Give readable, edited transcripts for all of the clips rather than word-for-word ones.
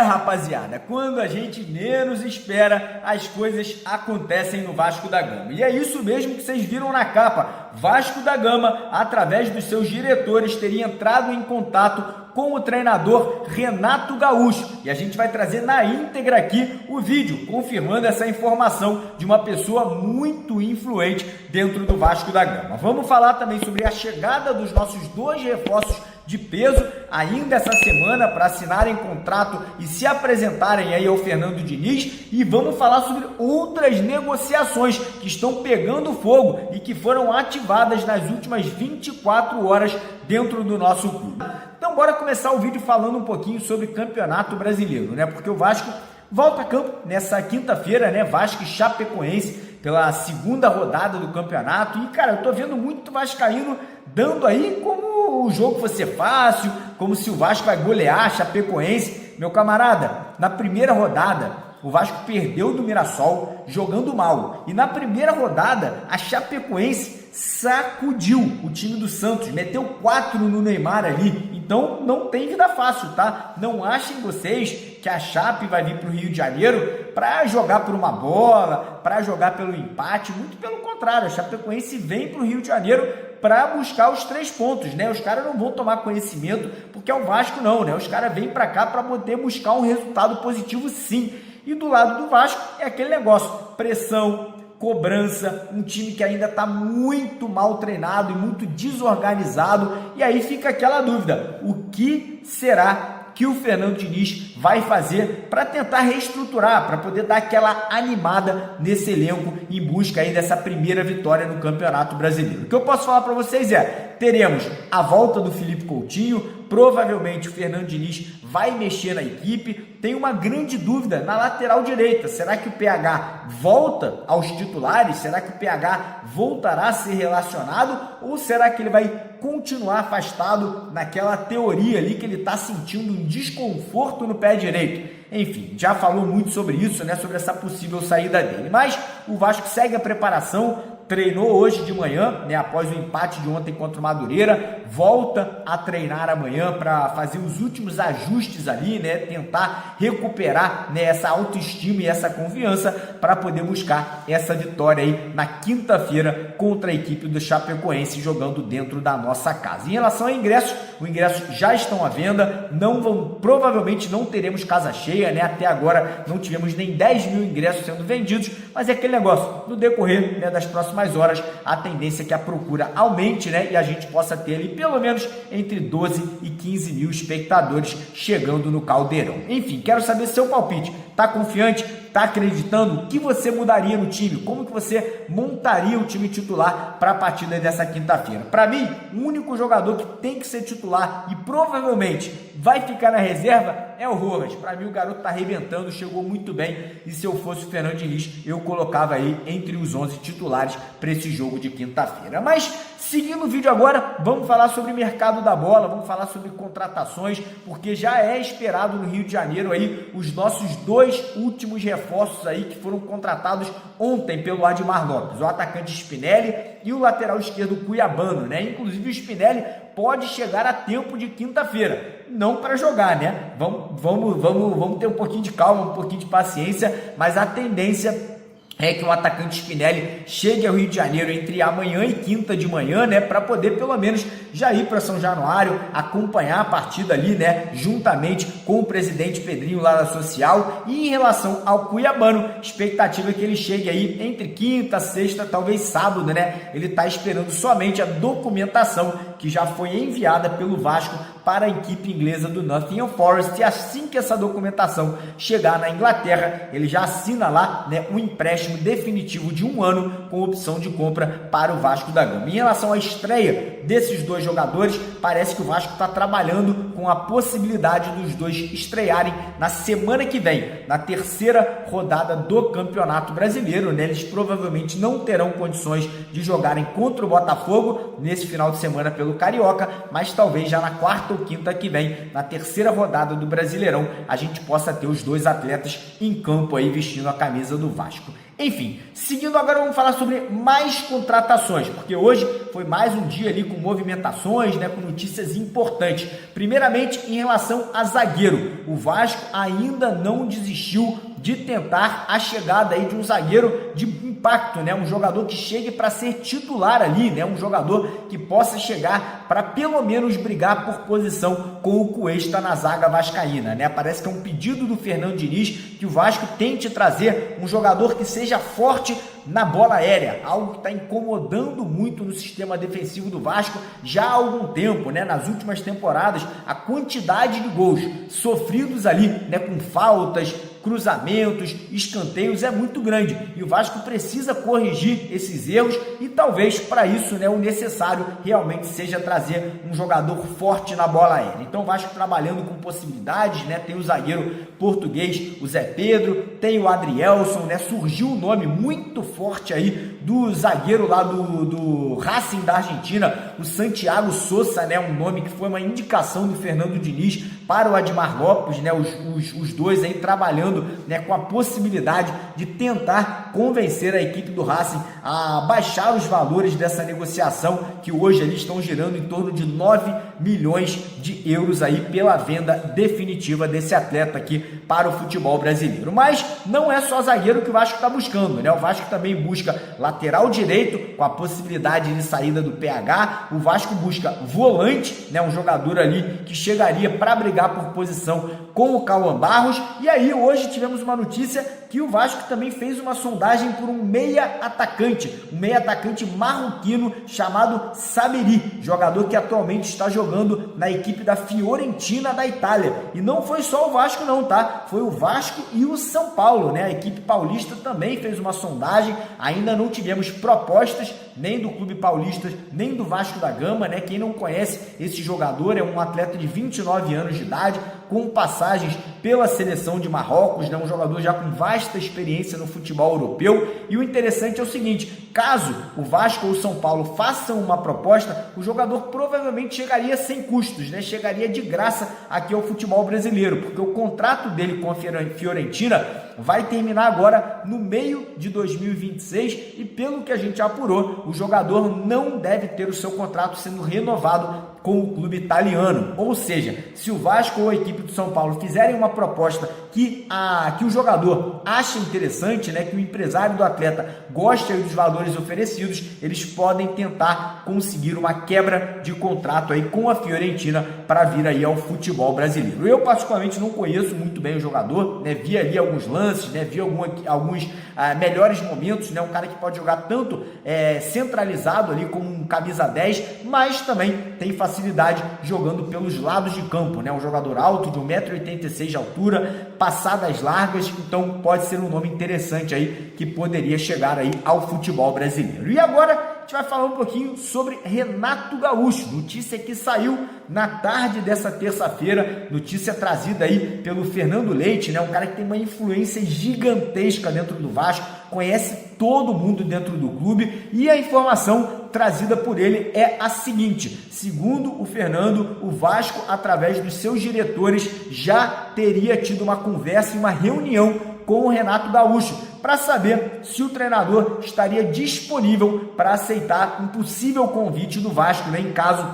Rapaziada, quando a gente menos espera, as coisas acontecem no Vasco da Gama. E é isso mesmo que vocês viram na capa. Vasco da Gama, através dos seus diretores, teria entrado em contato com o treinador Renato Gaúcho. E a gente vai trazer na íntegra aqui o vídeo, confirmando essa informação de uma pessoa muito influente dentro do Vasco da Gama. Vamos falar também sobre a chegada dos nossos dois reforços de peso ainda essa semana para assinarem contrato e se apresentarem aí ao Fernando Diniz, e vamos falar sobre outras negociações que estão pegando fogo e que foram ativadas nas últimas 24 horas dentro do nosso clube. Então bora começar o vídeo falando um pouquinho sobre Campeonato Brasileiro, né? Porque o Vasco volta a campo nessa quinta-feira, né? Vasco e Chapecoense pela segunda rodada do campeonato. E, cara, eu tô vendo muito vascaíno dando aí como o jogo fosse fácil, como se o Vasco vai golear a Chapecoense. Meu camarada, na primeira rodada, o Vasco perdeu do Mirassol jogando mal. E na primeira rodada, a Chapecoense sacudiu o time do Santos, meteu 4 no Neymar ali. Então não tem vida fácil, tá? Não achem vocês que a Chape vai vir para o Rio de Janeiro para jogar por uma bola, para jogar pelo empate. Muito pelo contrário, a Chapecoense vem para o Rio de Janeiro para buscar os 3 pontos, né? Os caras não vão tomar conhecimento porque é o Vasco não, né? Os caras vêm para cá para poder buscar um resultado positivo, sim. E do lado do Vasco é aquele negócio, pressão, cobrança, um time que ainda está muito mal treinado e muito desorganizado. E aí fica aquela dúvida, o que será que o Fernando Diniz vai fazer para tentar reestruturar, para poder dar aquela animada nesse elenco em busca aí dessa primeira vitória no Campeonato Brasileiro? O que eu posso falar para vocês é, teremos a volta do Felipe Coutinho, provavelmente o Fernando Diniz vai mexer na equipe. Tem uma grande dúvida na lateral direita, será que o PH volta aos titulares? Será que o PH voltará a ser relacionado? Ou será que ele vai continuar afastado naquela teoria ali que ele está sentindo um desconforto no pé direito? Enfim, já falou muito sobre isso, né? Sobre essa possível saída dele. Mas o Vasco segue a preparação, treinou hoje de manhã, né, após o empate de ontem contra o Madureira, volta a treinar amanhã para fazer os últimos ajustes ali, né, tentar recuperar, né, essa autoestima e essa confiança para poder buscar essa vitória aí na quinta-feira contra a equipe do Chapecoense jogando dentro da nossa casa. Em relação a ingressos, os ingressos já estão à venda, provavelmente não teremos casa cheia, né, até agora não tivemos nem 10 mil ingressos sendo vendidos, mas é aquele negócio, no decorrer, né, das próximas horas, a tendência é que a procura aumente, né, e a gente possa ter ali pelo menos entre 12 e 15 mil espectadores chegando no Caldeirão. Enfim, quero saber seu palpite. Tá confiante? Tá acreditando? O que você mudaria no time? Como que você montaria o time titular para a partida dessa quinta-feira? Para mim, o único jogador que tem que ser titular e provavelmente vai ficar na reserva é o Rojas. Para mim, o garoto tá arrebentando, chegou muito bem, e se eu fosse o Fernando Diniz, eu colocava aí entre os 11 titulares para esse jogo de quinta-feira. Mas seguindo o vídeo agora, vamos falar sobre o mercado da bola, vamos falar sobre contratações, porque já é esperado no Rio de Janeiro aí os nossos 2 últimos reforços aí que foram contratados ontem pelo Admar Lopes, o atacante Spinelli e o lateral esquerdo Cuiabano, né? Inclusive o Spinelli pode chegar a tempo de quinta-feira, não para jogar, né? Vamos ter um pouquinho de calma, um pouquinho de paciência, mas a tendência é que o atacante Spinelli chegue ao Rio de Janeiro entre amanhã e quinta de manhã, né, para poder pelo menos já ir para São Januário, acompanhar a partida ali, né, juntamente com o presidente Pedrinho lá da Social. E em relação ao Cuiabano, expectativa é que ele chegue aí entre quinta, sexta, talvez sábado, né? Ele está esperando somente a documentação que já foi enviada pelo Vasco para a equipe inglesa do Nottingham Forest, e assim que essa documentação chegar na Inglaterra, ele já assina lá, né, um empréstimo definitivo de 1 ano com opção de compra para o Vasco da Gama. Em relação à estreia desses 2 jogadores, parece que o Vasco está trabalhando com a possibilidade dos 2 estrearem na semana que vem, na terceira rodada do Campeonato Brasileiro, né? Eles provavelmente não terão condições de jogarem contra o Botafogo nesse final de semana pelo Carioca, mas talvez já na quarta ou quinta que vem, na terceira rodada do Brasileirão, a gente possa ter os 2 atletas em campo aí vestindo a camisa do Vasco. Enfim, seguindo agora vamos falar sobre mais contratações, porque hoje foi mais um dia ali com movimentações, né, com notícias importantes. Primeiramente, em relação a zagueiro, o Vasco ainda não desistiu de tentar a chegada aí de um zagueiro de impacto, né, um jogador que chegue para ser titular ali, né, um jogador que possa chegar para pelo menos brigar por posição com o Cuesta na zaga vascaína, né? Parece que é um pedido do Fernando Diniz que o Vasco tente trazer um jogador que seja forte na bola aérea, algo que está incomodando muito no sistema defensivo do Vasco já há algum tempo, né? Nas últimas temporadas, a quantidade de gols sofridos ali, né, com faltas, cruzamentos, escanteios é muito grande e o Vasco precisa corrigir esses erros e talvez para isso, né, o necessário realmente seja trazer um jogador forte na bola aérea. Então o Vasco trabalhando com possibilidades, né, tem o zagueiro português, o Zé Pedro, tem o Adrielson, né, surgiu um nome muito forte aí do zagueiro lá do Racing da Argentina, o Santiago Sosa, né, um nome que foi uma indicação do Fernando Diniz para o Admar Lopes, né, os dois aí trabalhando, né, com a possibilidade de tentar convencer a equipe do Racing a baixar os valores dessa negociação, que hoje eles estão girando em torno de 9 milhões de euros aí pela venda definitiva desse atleta aqui para o futebol brasileiro. Mas não é só zagueiro que o Vasco está buscando, né? O Vasco também busca lateral direito com a possibilidade de saída do PH, o Vasco busca volante, né, um jogador ali que chegaria para brigar por posição com o Cauã Barros. E aí hoje tivemos uma notícia que o Vasco também fez uma sondagem por um meia atacante marroquino chamado Saberi, jogador que atualmente está jogando na equipe da Fiorentina da Itália. E não foi só o Vasco não, tá? Foi o Vasco e o São Paulo, né? A equipe paulista também fez uma sondagem, ainda não tivemos propostas nem do Clube Paulista, nem do Vasco da Gama, né? Quem não conhece esse jogador é um atleta de 29 anos de idade, com passagens pela seleção de Marrocos, né? Um jogador já com vasta experiência no futebol europeu. E o interessante é o seguinte, caso o Vasco ou o São Paulo façam uma proposta, o jogador provavelmente chegaria sem custos, né? Chegaria de graça aqui ao futebol brasileiro, porque o contrato dele com a Fiorentina vai terminar agora no meio de 2026 e pelo que a gente apurou, o jogador não deve ter o seu contrato sendo renovado com o clube italiano. Ou seja, se o Vasco ou a equipe do São Paulo fizerem uma proposta que o jogador acha interessante, né, que o empresário do atleta gosta dos valores oferecidos, eles podem tentar conseguir uma quebra de contrato aí com a Fiorentina para vir aí ao futebol brasileiro. Eu particularmente não conheço muito bem o jogador, né, vi ali alguns lances, né, vi alguns melhores momentos, né, um cara que pode jogar tanto centralizado ali como um camisa 10, mas também tem facilidade jogando pelos lados de campo, né, um jogador alto de 1,86 m de altura, passadas largas, então pode ser um nome interessante aí que poderia chegar aí ao futebol brasileiro. E agora a gente vai falar um pouquinho sobre Renato Gaúcho, notícia que saiu na tarde dessa terça-feira, notícia trazida aí pelo Fernando Leite, né, um cara que tem uma influência gigantesca dentro do Vasco, conhece todo mundo dentro do clube e a informação trazida por ele é a seguinte: segundo o Fernando, o Vasco, através dos seus diretores, já teria tido uma conversa e uma reunião com o Renato Gaúcho para saber se o treinador estaria disponível para aceitar um possível convite do Vasco, né, em caso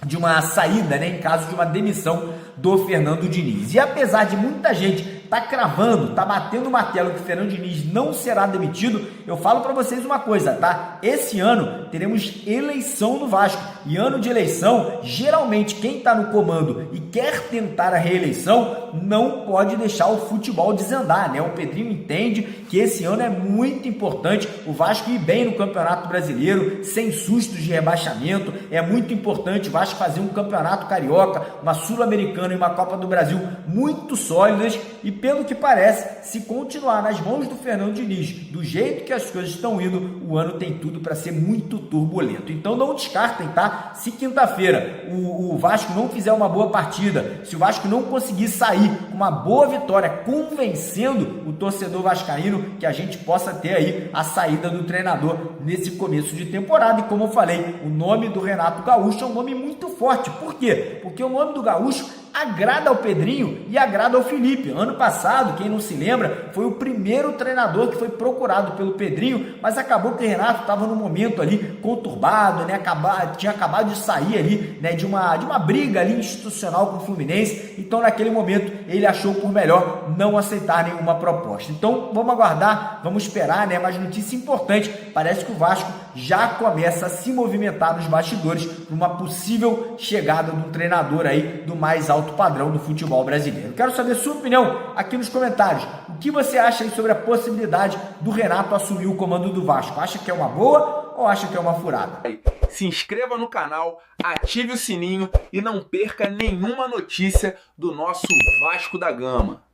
de uma saída, né, em caso de uma demissão do Fernando Diniz. E apesar de muita gente tá cravando, tá batendo o martelo que o Fernando Diniz não será demitido, eu falo para vocês uma coisa, tá? Esse ano teremos eleição no Vasco, e ano de eleição, geralmente quem tá no comando e quer tentar a reeleição não pode deixar o futebol desandar, né? O Pedrinho entende que esse ano é muito importante o Vasco ir bem no Campeonato Brasileiro, sem sustos de rebaixamento, é muito importante o Vasco fazer um campeonato carioca, uma Sul-Americana e uma Copa do Brasil muito sólidas. E pelo que parece, se continuar nas mãos do Fernando Diniz, do jeito que as coisas estão indo, o ano tem tudo para ser muito turbulento. Então não descartem, tá? Se quinta-feira o Vasco não fizer uma boa partida, se o Vasco não conseguir sair com uma boa vitória, convencendo o torcedor vascaíno, que a gente possa ter aí a saída do treinador nesse começo de temporada. E como eu falei, o nome do Renato Gaúcho é um nome muito forte. Por quê? Porque o nome do Gaúcho agrada ao Pedrinho e agrada ao Felipe. Ano passado, quem não se lembra, foi o primeiro treinador que foi procurado pelo Pedrinho, mas acabou que o Renato estava num momento ali conturbado, né? Tinha acabado de sair ali, né, de uma briga ali institucional com o Fluminense, então naquele momento ele achou por melhor não aceitar nenhuma proposta. Então vamos aguardar, vamos esperar, né? Mas notícia importante, parece que o Vasco já começa a se movimentar nos bastidores para uma possível chegada de um treinador aí do mais alto padrão do futebol brasileiro. Quero saber sua opinião aqui nos comentários. O que você acha aí sobre a possibilidade do Renato assumir o comando do Vasco? Acha que é uma boa ou acha que é uma furada? Se inscreva no canal, ative o sininho e não perca nenhuma notícia do nosso Vasco da Gama.